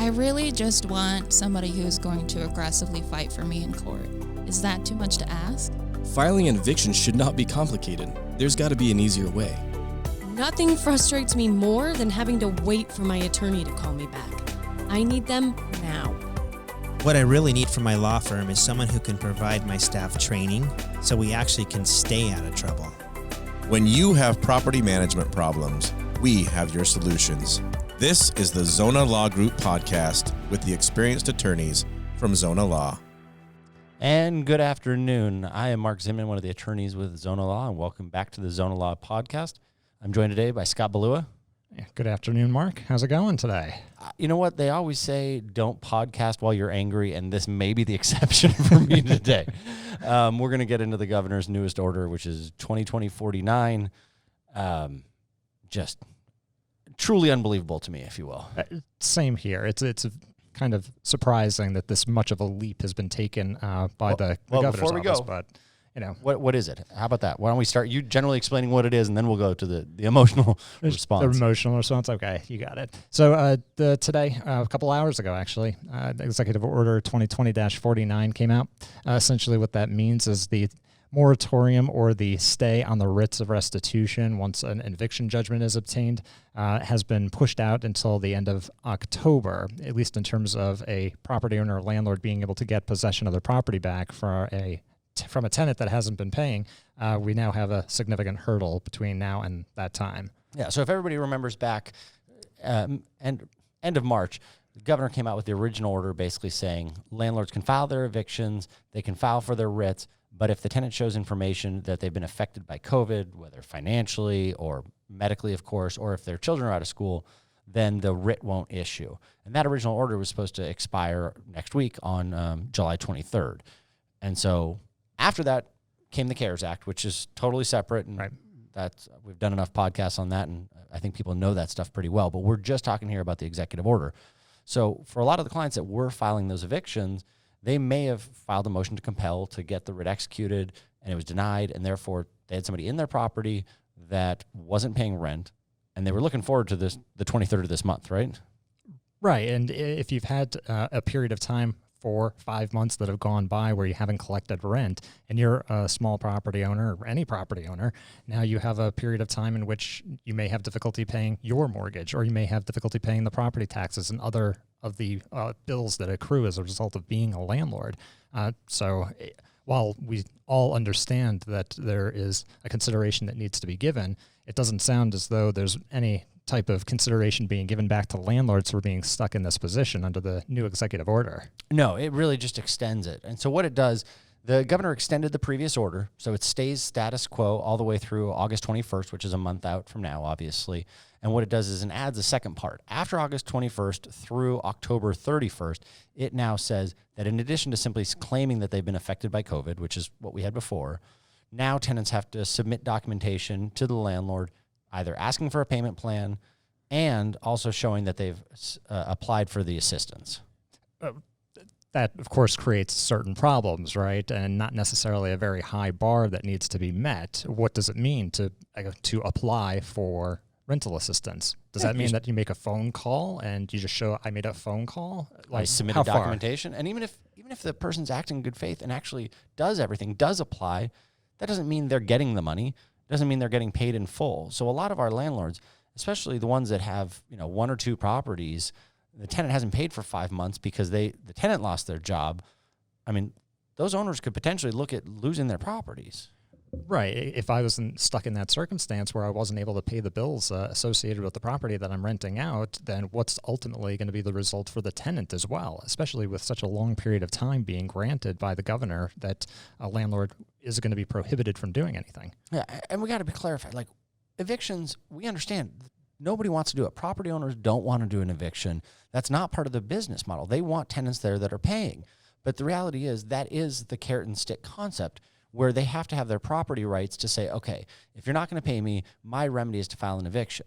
I really just want somebody who's going to aggressively fight for me in court. Is that too much to ask? Filing an eviction should not be complicated. There's got to be an easier way. Nothing frustrates me more than having to wait for my attorney to call me back. I need them now. What I really need from my law firm is someone who can provide my staff training so we actually can stay out of trouble. When you have property management problems, we have your solutions. This is the Zona Law Group podcast with the experienced attorneys from Zona Law. And good afternoon. I am Mark Zinman, one of the attorneys with Zona Law, and welcome back to the Zona Law podcast. I'm joined today by Scott Baluha. Yeah, good afternoon, Mark. How's it going today? You know what? They always say don't podcast while you're angry, and this may be the exception for me today. We're going to get into the governor's newest order, which is 2020-49. Just truly unbelievable to me, if you will. Same here. It's kind of surprising that this much of a leap has been taken by the governor's before we office, go, but you know, what is it? How about that? Why don't we start you generally explaining what it is, and then we'll go to the emotional response. The emotional response. Okay, you got it. So today, a couple hours ago, actually, the Executive Order 2020-49 came out. Essentially, what that means is the moratorium or the stay on the writs of restitution once an eviction judgment is obtained has been pushed out until the end of October, at least in terms of a property owner or landlord being able to get possession of their property back from a tenant that hasn't been paying. We now have a significant hurdle between now and that time. Yeah, so if everybody remembers back end of March, the governor came out with the original order basically saying landlords can file their evictions, they can file for their writs, but if the tenant shows information that they've been affected by COVID, whether financially or medically, of course, or if their children are out of school, then the writ won't issue. And that original order was supposed to expire next week on July 23rd. And so after that came the C.A.R.E.S Act, which is totally separate. And right. We've done enough podcasts on that, and I think people know that stuff pretty well. But we're just talking here about the executive order. So for a lot of the clients that were filing those evictions, they may have filed a motion to compel to get the writ executed, and it was denied, and therefore they had somebody in their property that wasn't paying rent, and they were looking forward to the 23rd of this month, right? Right, and if you've had a period of time, 4, 5 months that have gone by where you haven't collected rent, and you're a small property owner or any property owner, now you have a period of time in which you may have difficulty paying your mortgage, or you may have difficulty paying the property taxes and other of the bills that accrue as a result of being a landlord. So while we all understand that there is a consideration that needs to be given, it doesn't sound as though there's any type of consideration being given back to landlords who are being stuck in this position under the new executive order. No, it really just extends it. And so what it does, the governor extended the previous order, so it stays status quo all the way through August 21st, which is a month out from now, obviously. And what it does is it adds a second part. After August 21st through October 31st, it now says that in addition to simply claiming that they've been affected by COVID, which is what we had before, now tenants have to submit documentation to the landlord, either asking for a payment plan and also showing that they've applied for the assistance. That, of course, creates certain problems, right? And not necessarily a very high bar that needs to be met. What does it mean to apply for rental assistance? Does that mean that you make a phone call and you just show I made a phone call? I submitted documentation. And even if the person's acting in good faith and actually does everything, does apply, that doesn't mean they're getting the money. Doesn't mean they're getting paid in full. So a lot of our landlords, especially the ones that have 1 or 2 properties, the tenant hasn't paid for 5 months because the tenant lost their job. I mean, those owners could potentially look at losing their properties. Right. If I wasn't stuck in that circumstance where I wasn't able to pay the bills associated with the property that I'm renting out, then what's ultimately going to be the result for the tenant as well, especially with such a long period of time being granted by the governor that a landlord is going to be prohibited from doing anything. Yeah, and we got to be clarified. Like, evictions, we understand. Nobody wants to do it. Property owners don't want to do an eviction. That's not part of the business model. They want tenants there that are paying. But the reality is that is the carrot and stick concept, where they have to have their property rights to say, okay, if you're not going to pay me, my remedy is to file an eviction.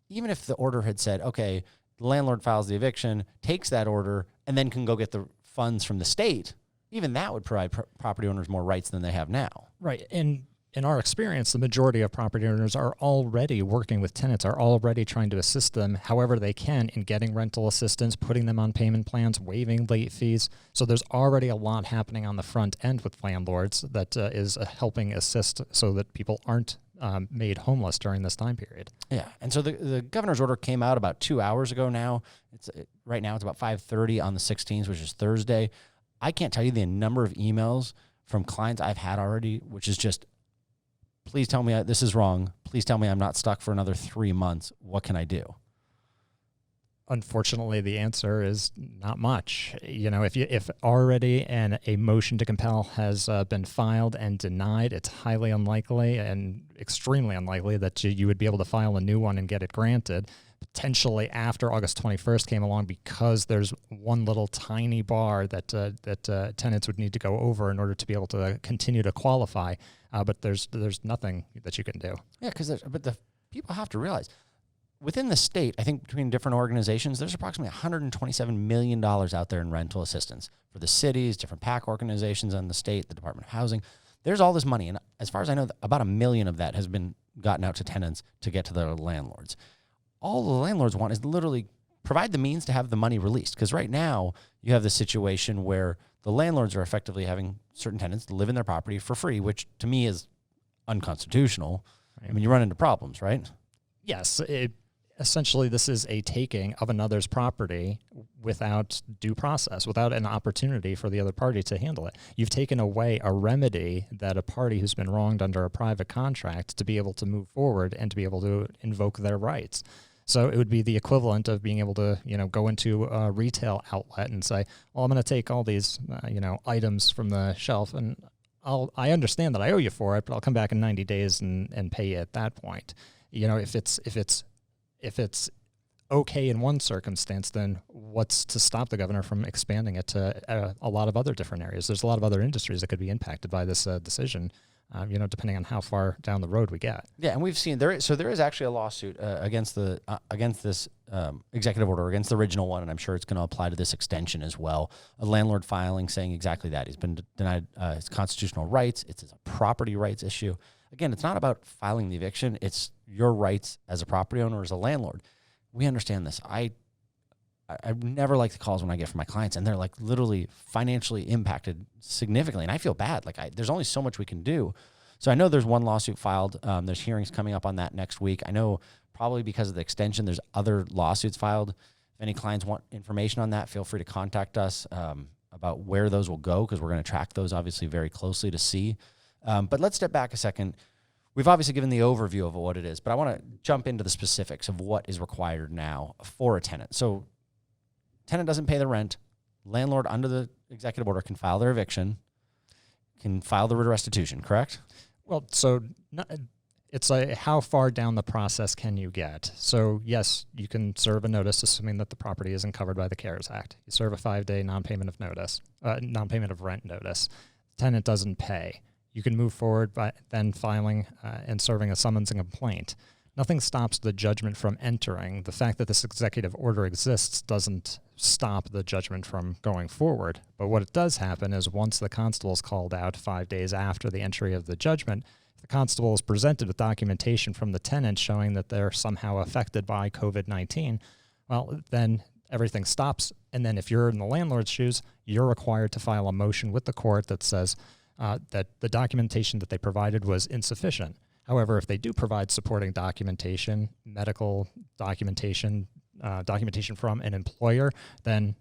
Even if the order had said, okay, the landlord files the eviction, takes that order, and then can go get the funds from the state, even that would provide property owners more rights than they have now. Right. And in our experience, the majority of property owners are already working with tenants, are already trying to assist them however they can in getting rental assistance, putting them on payment plans, waiving late fees. So there's already a lot happening on the front end with landlords that is helping assist so that people aren't made homeless during this time period. Yeah, and so the governor's order came out about 2 hours ago now. Right now it's about 5:30 on the 16th, which is Thursday. I can't tell you the number of emails from clients I've had already, which is just, please tell me this is wrong. Please tell me I'm not stuck for another 3 months. What can I do? Unfortunately, the answer is not much. You know, if already a motion to compel has been filed and denied, it's highly unlikely and extremely unlikely that you would be able to file a new one and get it granted. Potentially after August 21st came along, because there's one little tiny bar that tenants would need to go over in order to be able to continue to qualify. But there's nothing that you can do. Yeah, but the people have to realize, within the state, I think between different organizations, there's approximately $127 million out there in rental assistance for the cities, different PAC organizations in the state, the Department of Housing. There's all this money. And as far as I know, about $1 million of that has been gotten out to tenants to get to their landlords. All the landlords want is literally provide the means to have the money released. Because right now you have this situation where the landlords are effectively having certain tenants live in their property for free, which to me is unconstitutional. Right. I mean, you run into problems, right? Yes. Essentially, this is a taking of another's property without due process, without an opportunity for the other party to handle it. You've taken away a remedy that a party who's been wronged under a private contract to be able to move forward and to be able to invoke their rights. So it would be the equivalent of being able to, go into a retail outlet and say, well, I'm going to take all these, items from the shelf and I understand that I owe you for it, but I'll come back in 90 days and pay you at that point. If it's okay in one circumstance, then what's to stop the governor from expanding it to a lot of other different areas? There's a lot of other industries that could be impacted by this decision, depending on how far down the road we get. Yeah, and we've seen there is actually a lawsuit against this executive order, against the original one, and I'm sure it's going to apply to this extension as well. A landlord filing saying exactly that. He's been denied his constitutional rights. It's a property rights issue. Again, it's not about filing the eviction. It's your rights as a property owner, as a landlord. We understand this. I never like the calls when I get from my clients, and they're like literally financially impacted significantly, and I feel bad. There's only so much we can do. So I know there's one lawsuit filed. There's hearings coming up on that next week. I know probably because of the extension, there's other lawsuits filed. If any clients want information on that, feel free to contact us about where those will go, because we're going to track those obviously very closely to see. But let's step back a second. We've obviously given the overview of what it is, but I want to jump into the specifics of what is required now for a tenant. So tenant doesn't pay the rent. Landlord under the executive order can file their eviction, can file the writ of restitution, correct? Well, so it's how far down the process can you get? So yes, you can serve a notice assuming that the property isn't covered by the C.A.R.E.S Act. You serve a 5-day non-payment of rent notice. Tenant doesn't pay. You can move forward by then filing and serving a summons and complaint. Nothing stops the judgment from entering. The fact that this executive order exists doesn't stop the judgment from going forward. But what it does happen is once the constable is called out 5 days after the entry of the judgment, if the constable is presented with documentation from the tenant showing that they're somehow affected by COVID-19, well, then everything stops. And then if you're in the landlord's shoes, you're required to file a motion with the court that says that the documentation that they provided was insufficient. However, if they do provide supporting documentation, medical documentation, documentation from an employer, then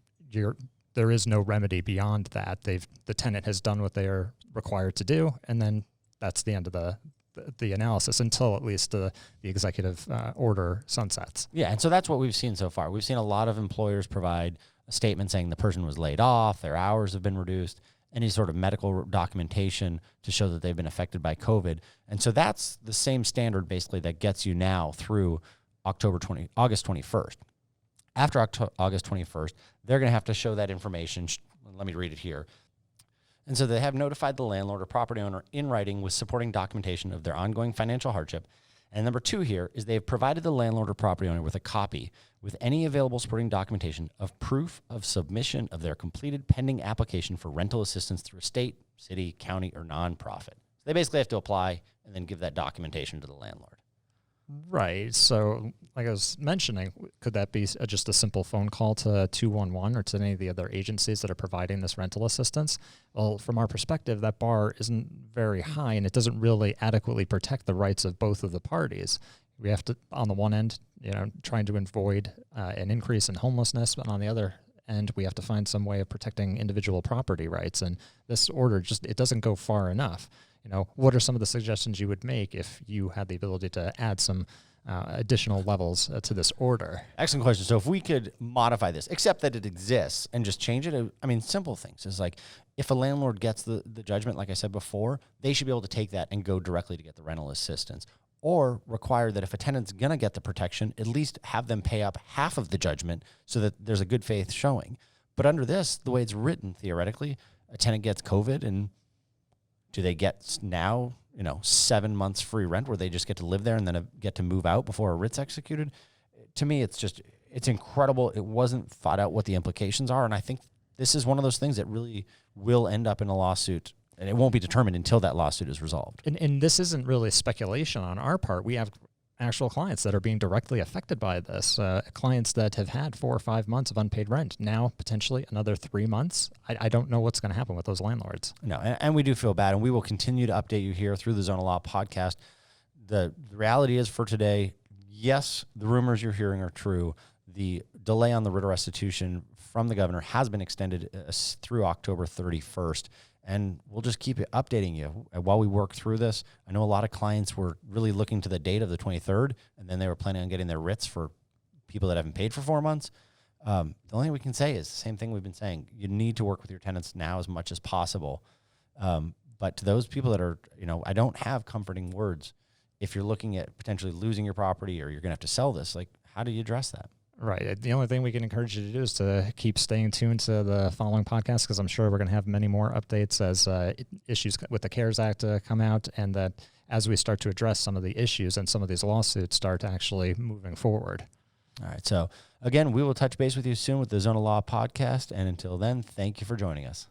there is no remedy beyond that. The tenant has done what they are required to do, and then that's the end of the analysis until at least the executive order sunsets. Yeah, and so that's what we've seen so far. We've seen a lot of employers provide a statement saying the person was laid off, their hours have been reduced, any sort of medical documentation to show that they've been affected by COVID. And so that's the same standard basically that gets you now through August 21st. After August 21st, they're going to have to show that information. Let me read it here. And so they have notified the landlord or property owner in writing with supporting documentation of their ongoing financial hardship. And number 2 here is they have provided the landlord or property owner with a copy with any available supporting documentation of proof of submission of their completed pending application for rental assistance through a state, city, county, or nonprofit. So they basically have to apply and then give that documentation to the landlord. Right. So, like I was mentioning, could that be just a simple phone call to 211 or to any of the other agencies that are providing this rental assistance? Well, from our perspective, that bar isn't very high, and it doesn't really adequately protect the rights of both of the parties. We have to, on the one end, trying to avoid an increase in homelessness, but on the other end, we have to find some way of protecting individual property rights. And this order it doesn't go far enough. What are some of the suggestions you would make if you had the ability to add some additional levels to this order? Excellent question. So if we could modify this, except that it exists, and just change it, simple things is like if a landlord gets the judgment, like I said before, they should be able to take that and go directly to get the rental assistance, or require that if a tenant's going to get the protection, at least have them pay up half of the judgment so that there's a good faith showing. But under this, the way it's written, theoretically, a tenant gets COVID, and do they get now, 7 months free rent where they just get to live there and then get to move out before a writ's executed? To me, it's incredible. It wasn't thought out what the implications are. And I think this is one of those things that really will end up in a lawsuit, and it won't be determined until that lawsuit is resolved. And this isn't really speculation on our part. We have actual clients that are being directly affected by this, clients that have had 4 or 5 months of unpaid rent, now potentially another 3 months. I don't know what's going to happen with those landlords. No, and we do feel bad, and we will continue to update you here through the Zona Law podcast. The reality is for today, yes, the rumors you're hearing are true. The delay on the writ of restitution from the governor has been extended through October 31st. And we'll just keep updating you while we work through this. I know a lot of clients were really looking to the date of the 23rd, and then they were planning on getting their writs for people that haven't paid for 4 months. The only thing we can say is the same thing we've been saying. You need to work with your tenants now as much as possible. But to those people that are, I don't have comforting words. If you're looking at potentially losing your property or you're going to have to sell this, how do you address that? Right. The only thing we can encourage you to do is to keep staying tuned to the following podcast, because I'm sure we're going to have many more updates as issues with the C.A.R.E.S Act come out, and that as we start to address some of the issues and some of these lawsuits start actually moving forward. All right. So, again, we will touch base with you soon with the Zona Law podcast. And until then, thank you for joining us.